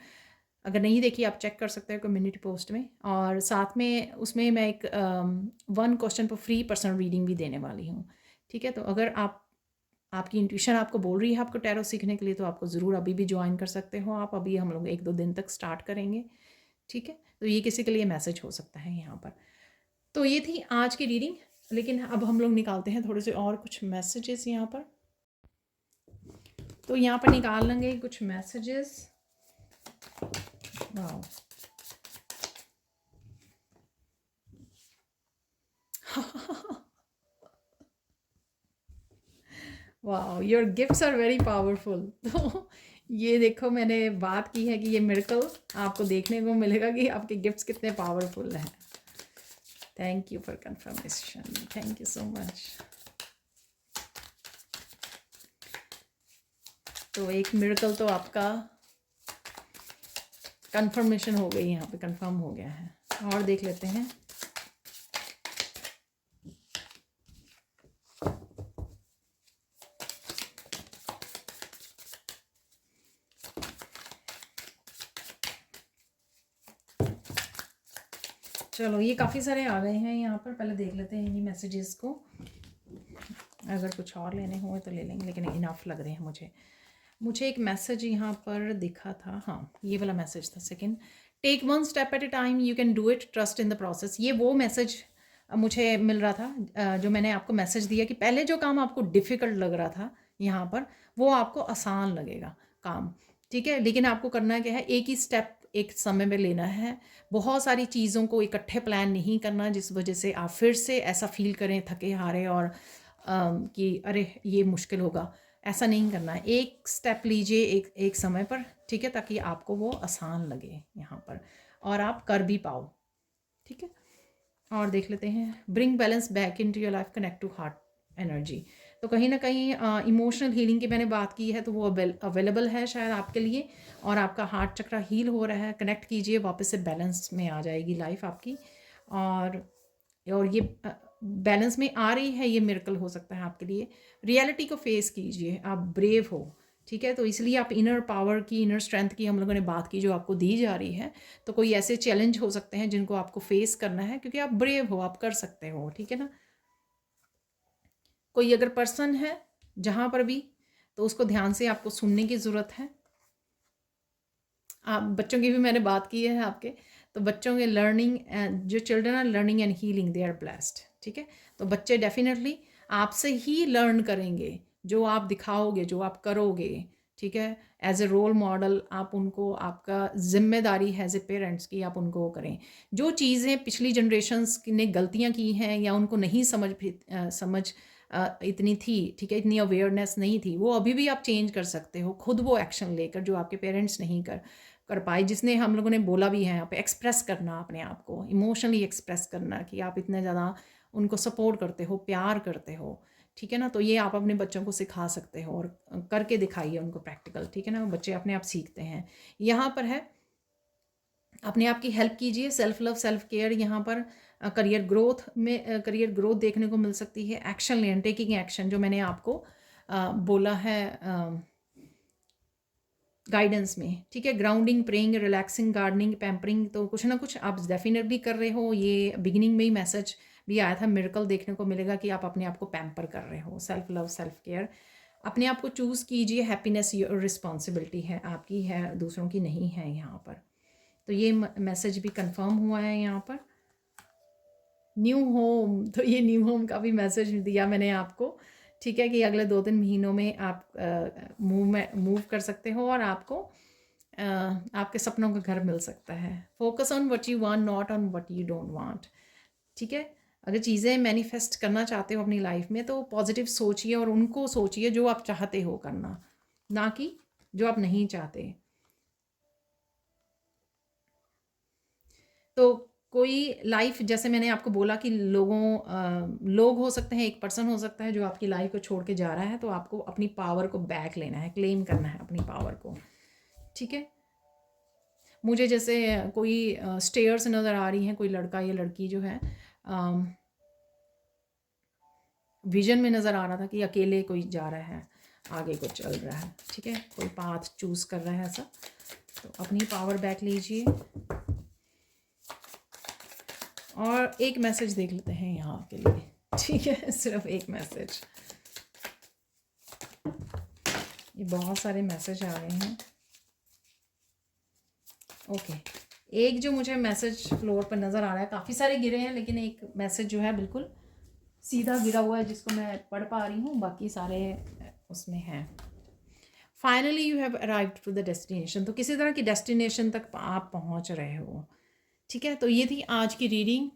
अगर नहीं देखी आप चेक कर सकते हो कम्युनिटी पोस्ट में। और साथ में उसमें मैं एक 1 क्वेश्चन पर फ्री पर्सनल रीडिंग भी देने वाली हूँ। ठीक है, तो अगर आपकी इंट्यूशन आपको बोल रही है आपको टैरो सीखने के लिए, तो आपको ज़रूर अभी भी ज्वाइन कर सकते हो आप। अभी हम लोग 1-2 दिन तक स्टार्ट करेंगे। ठीक है, तो ये किसी के लिए मैसेज हो सकता है यहाँ पर। तो ये थी आज की रीडिंग, लेकिन अब हम लोग निकालते हैं थोड़े से और कुछ मैसेजेस यहाँ पर। तो यहाँ पर निकाल लेंगे कुछ messages. Wow, wow, your gifts are very powerful. तो ये देखो, मैंने बात की है कि ये मिरेकल आपको देखने को मिलेगा कि आपके गिफ्ट्स कितने पावरफुल हैं। Thank you for confirmation, thank you so much. तो एक मिरेकल तो आपका कंफर्मेशन हो गई, यहाँ पे कंफर्म हो गया है। और देख लेते हैं। चलो, ये काफ़ी सारे आ गए हैं यहाँ पर, पहले देख लेते हैं इन्हीं मैसेजेस को। अगर कुछ और लेने हुए तो ले लेंगे, लेकिन इनफ लग रहे हैं मुझे एक मैसेज यहाँ पर दिखा था। हाँ, ये वाला मैसेज था second. Take 1 step at a time, you can do it, trust in the process. ये वो मैसेज मुझे मिल रहा था जो मैंने आपको मैसेज दिया कि पहले जो काम आपको डिफ़िकल्ट लग रहा था यहाँ पर, वो आपको आसान लगेगा काम। ठीक है, लेकिन आपको करना क्या है, एक ही स्टेप एक समय में लेना है। बहुत सारी चीज़ों को इकट्ठे प्लान नहीं करना जिस वजह से आप फिर से ऐसा फील करें थके हारे और कि अरे ये मुश्किल होगा। ऐसा नहीं करना है, एक स्टेप लीजिए एक समय पर। ठीक है, ताकि आपको वो आसान लगे यहाँ पर और आप कर भी पाओ। ठीक है, और देख लेते हैं। Bring balance back into your life, connect to heart energy. तो कहीं ना कहीं इमोशनल हीलिंग की मैंने बात की है, तो वो अवेलेबल है शायद आपके लिए। और आपका हार्ट चक्रा हील हो रहा है, कनेक्ट कीजिए, वापस से बैलेंस में आ जाएगी लाइफ आपकी। और ये बैलेंस में आ रही है, ये मिरेकल हो सकता है आपके लिए। रियलिटी को फेस कीजिए, आप ब्रेव हो। ठीक है, तो इसलिए आप इनर पावर की, इनर स्ट्रेंथ की हम लोगों ने बात की, जो आपको दी जा रही है। तो कोई ऐसे चैलेंज हो सकते हैं जिनको आपको फेस करना है, क्योंकि आप ब्रेव हो, आप कर सकते हो। ठीक है ना। कोई अगर पर्सन है जहाँ पर भी, तो उसको ध्यान से आपको सुनने की ज़रूरत है। आप बच्चों की भी मैंने बात की है आपके, तो बच्चों के लर्निंग, जो children are learning and healing, they are blessed. ठीक है, तो बच्चे डेफिनेटली आपसे ही लर्न करेंगे, जो आप दिखाओगे, जो आप करोगे। ठीक है, एज ए रोल मॉडल आप उनको, आपका जिम्मेदारी है एज ए पेरेंट्स की आप उनको करें। जो चीज़ें पिछली जनरेशन्स ने गलतियाँ की हैं या उनको नहीं समझ इतनी थी, ठीक है, इतनी अवेयरनेस नहीं थी, वो अभी भी आप चेंज कर सकते हो खुद, वो एक्शन लेकर जो आपके पेरेंट्स नहीं कर पाए। जिसने हम लोगों ने बोला भी है यहाँ पे, एक्सप्रेस करना अपने आप को, इमोशनली एक्सप्रेस करना कि आप इतने ज़्यादा उनको सपोर्ट करते हो, प्यार करते हो। ठीक है ना, तो ये आप अपने बच्चों को सिखा सकते हो और करके दिखाइए उनको प्रैक्टिकल। ठीक है ना, बच्चे अपने आप सीखते हैं। यहाँ पर है अपने आप की हेल्प कीजिए, सेल्फ लव, सेल्फ केयर। यहाँ पर करियर ग्रोथ देखने को मिल सकती है। एक्शन लें, टेकिंग एक्शन, जो मैंने आपको बोला है गाइडेंस में, ठीक है। Grounding, praying, relaxing, gardening, pampering, तो कुछ ना कुछ आप डेफिनेटली कर रहे हो। ये बिगिनिंग में ही मैसेज भी आया था, मिरेकल देखने को मिलेगा कि आप अपने आप को पैम्पर कर रहे हो। सेल्फ लव, सेल्फ केयर, अपने आप को चूज़ कीजिए। हैप्पीनेस योर रिस्पॉन्सिबिलिटी है, आपकी है, दूसरों की नहीं है यहाँ पर। तो ये मैसेज भी कंफर्म हुआ है यहाँ पर। न्यू होम, तो ये न्यू होम का भी मैसेज दिया मैंने आपको, ठीक है, कि अगले 2-3 महीनों में आप मूव कर सकते हो और आपको आपके सपनों का घर मिल सकता है। Focus on what you want, not on what you don't want, ठीक है। अगर चीज़ें मैनिफेस्ट करना चाहते हो अपनी लाइफ में तो पॉजिटिव सोचिए और उनको सोचिए जो आप चाहते हो करना, ना कि जो आप नहीं चाहते। तो कोई लाइफ, जैसे मैंने आपको बोला कि लोग हो सकते हैं, एक पर्सन हो सकता है जो आपकी लाइफ को छोड़ के जा रहा है, तो आपको अपनी पावर को बैक लेना है, क्लेम करना है अपनी पावर को, ठीक है। मुझे जैसे कोई स्टेयर्स नज़र आ रही हैं, कोई लड़का या लड़की जो है विजन में नज़र आ रहा था कि अकेले कोई जा रहा है, आगे को चल रहा है, ठीक है, कोई पाथ चूज़ कर रहा है ऐसा। तो अपनी पावर बैक लीजिए और एक मैसेज देख लेते हैं यहाँ के लिए, ठीक है, सिर्फ एक मैसेज। ये बहुत सारे मैसेज आ रहे हैं। ओके, एक जो मुझे मैसेज फ्लोर पर नज़र आ रहा है, काफ़ी सारे गिरे हैं लेकिन एक मैसेज जो है बिल्कुल सीधा गिरा हुआ है जिसको मैं पढ़ पा रही हूँ, बाकी सारे उसमें हैं। Finally you have arrived to the destination, तो किसी तरह की डेस्टिनेशन तक आप पहुँच रहे हो, ठीक है। तो ये थी आज की रीडिंग।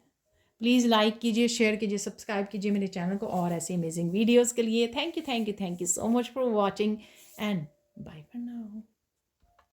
प्लीज़ लाइक कीजिए, शेयर कीजिए, सब्सक्राइब कीजिए मेरे चैनल को और ऐसे अमेजिंग वीडियोज़ के लिए। Thank you so much for watching and bye for now.